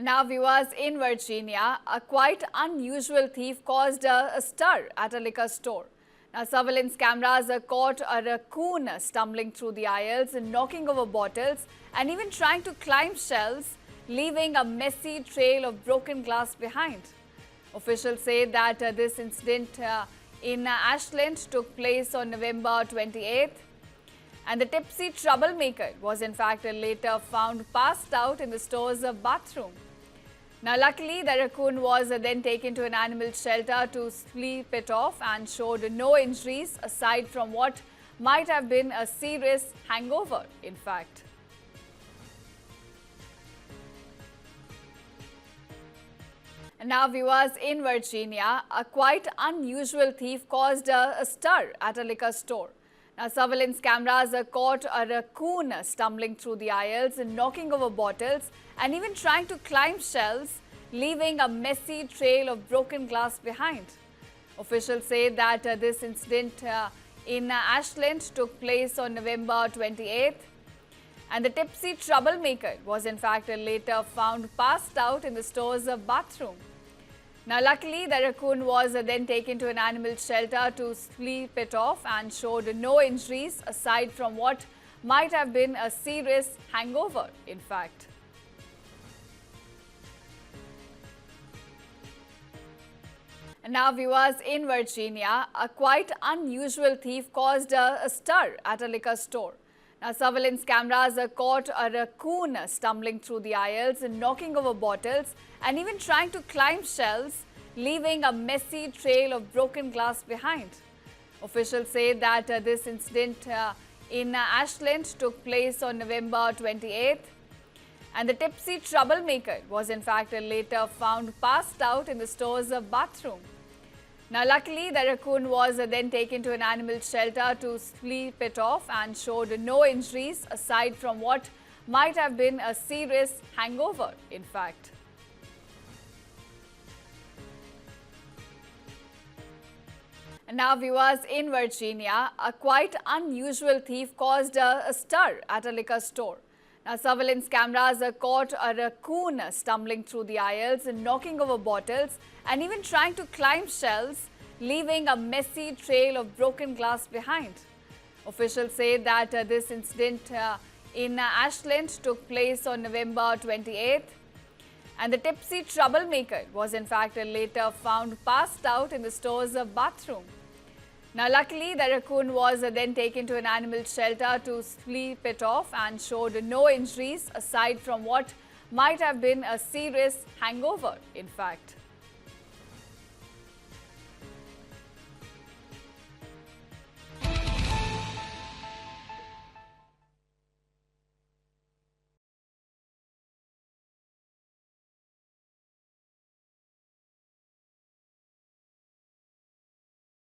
Now, viewers, in Virginia, a quite unusual thief caused a stir at a liquor store. Now, surveillance cameras caught a raccoon stumbling through the aisles and knocking over bottles and even trying to climb shelves, leaving a messy trail of broken glass behind. Officials say that this incident in Ashland took place on November 28th. And the tipsy troublemaker was in fact later found passed out in the store's bathroom. Now, luckily, the raccoon was then taken to an animal shelter to sleep it off and showed no injuries aside from what might have been a serious hangover, in fact. And now, viewers, in Virginia, a quite unusual thief caused a stir at a liquor store. Now, surveillance cameras caught a raccoon stumbling through the aisles and knocking over bottles and even trying to climb shelves, leaving a messy trail of broken glass behind. Officials say that this incident in Ashland took place on November 28th. And the tipsy troublemaker was in fact later found passed out in the store's bathroom. Now, luckily, the raccoon was then taken to an animal shelter to sleep it off and showed no injuries aside from what might have been a serious hangover, in fact. And now, viewers, in Virginia, a quite unusual thief caused a stir at a liquor store. Now, surveillance cameras caught a raccoon stumbling through the aisles and knocking over bottles and even trying to climb shelves, leaving a messy trail of broken glass behind. Officials say that this incident in Ashland took place on November 28th. And the tipsy troublemaker was in fact later found passed out in the store's bathroom. Now, luckily, the raccoon was then taken to an animal shelter to sleep it off and showed no injuries aside from what might have been a serious hangover, in fact. And now, viewers, in Virginia, a quite unusual thief caused a stir at a liquor store. Now, surveillance cameras caught a raccoon stumbling through the aisles and knocking over bottles and even trying to climb shelves, leaving a messy trail of broken glass behind. Officials say that this incident in Ashland took place on November 28th. And the tipsy troublemaker was in fact later found passed out in the store's bathroom. Now, luckily, the raccoon was then taken to an animal shelter to sleep it off and showed no injuries aside from what might have been a serious hangover, in fact.